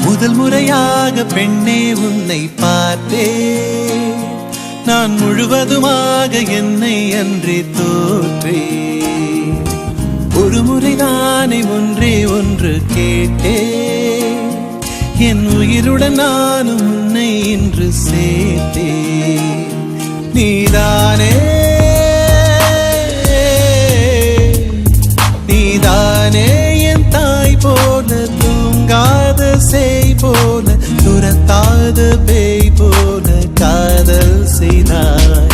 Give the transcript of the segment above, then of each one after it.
முதல் முறையாக பெண்ணே உன்னை பார்த்தே நான் முழுவதுமாக என்னை அன்றே தோற்றே ஒரு முறைதானே ஒன்றே ஒன்று கேட்டே என் உயிருடன் நானும் உன்னை இன்று சேர்த்தே நீதானே நீதானே என் தாய் போல தூங்காத சேய் போல துரத்தாத பேய் போல காதல் செய்தாய்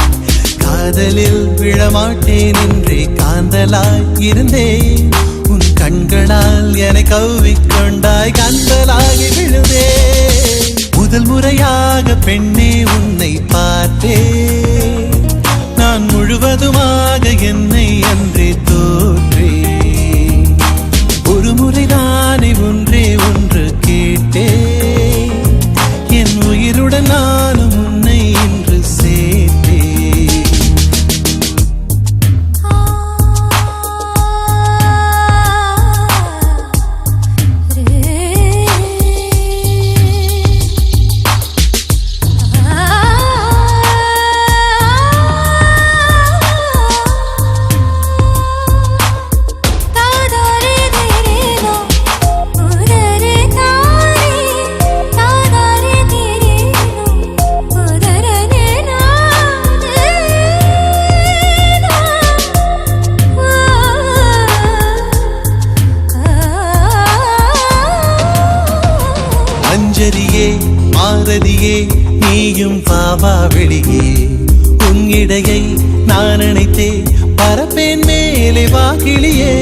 காதலில் விழமாட்டேன் என்றே காந்தலாய் இருந்தேன் உன் கண்களால் என்னை கவ்விக்கொண்டாய் கந்தலாகி விழுந்தே முதல் முறையாக பெண்ணே உன்னை பார்த்தே நான் முழுவதுமாக என்னை அன்றே தோற்றே ஒரு முறைதானே ஒன்றே ஒன்று கேட்டே என் உயிருடன் நானும் உன்னை இன்று சேர்த்தே அஞ்சரியே மாரதியே நீயும் பாவா வெளியே உன் இடையை நான் நினைத்தே பரப்பேன் மேலே வாகிலியே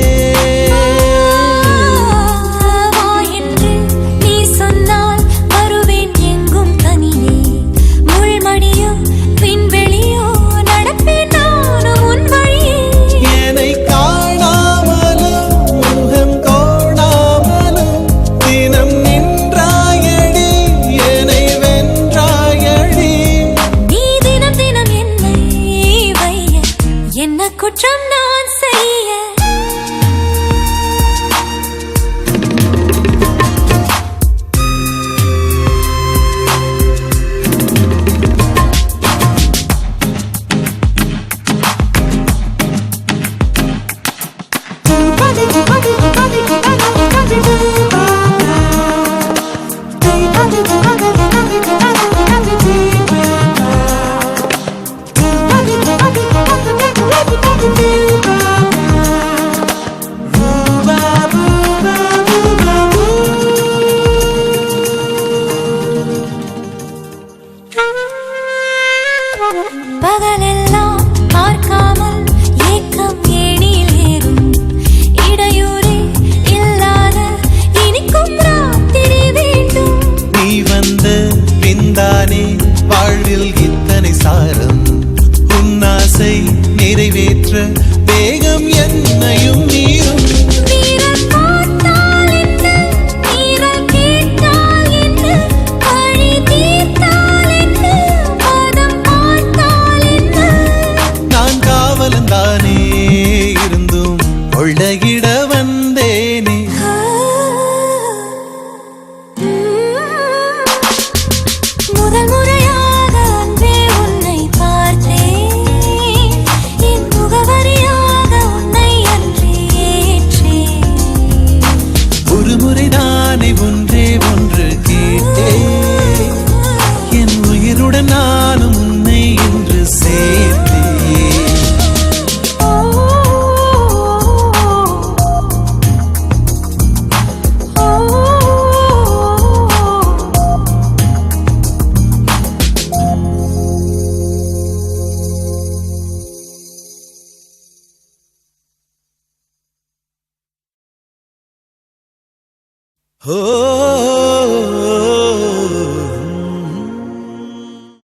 குற்றம் நான் செய்ய பகலெல்லாம் பார்க்காமல் ஏக்கம் ஏணியில் ஏறும் இடையூறே இல்லாத இனிக்கும் ராத்திரி வேண்டும் நீ வந்த பின்தானே வாழ்வில் இத்தனை சாரம் உன் ஆசை நிறைவேற்ற வேகம் என்னையும் மீறும் உள்ளகிட வந்தேனே முதல் முறையாக அன்றே உன்னை பார்த்தேன் என் முகவரியாக உன்னை அன்றே ஓ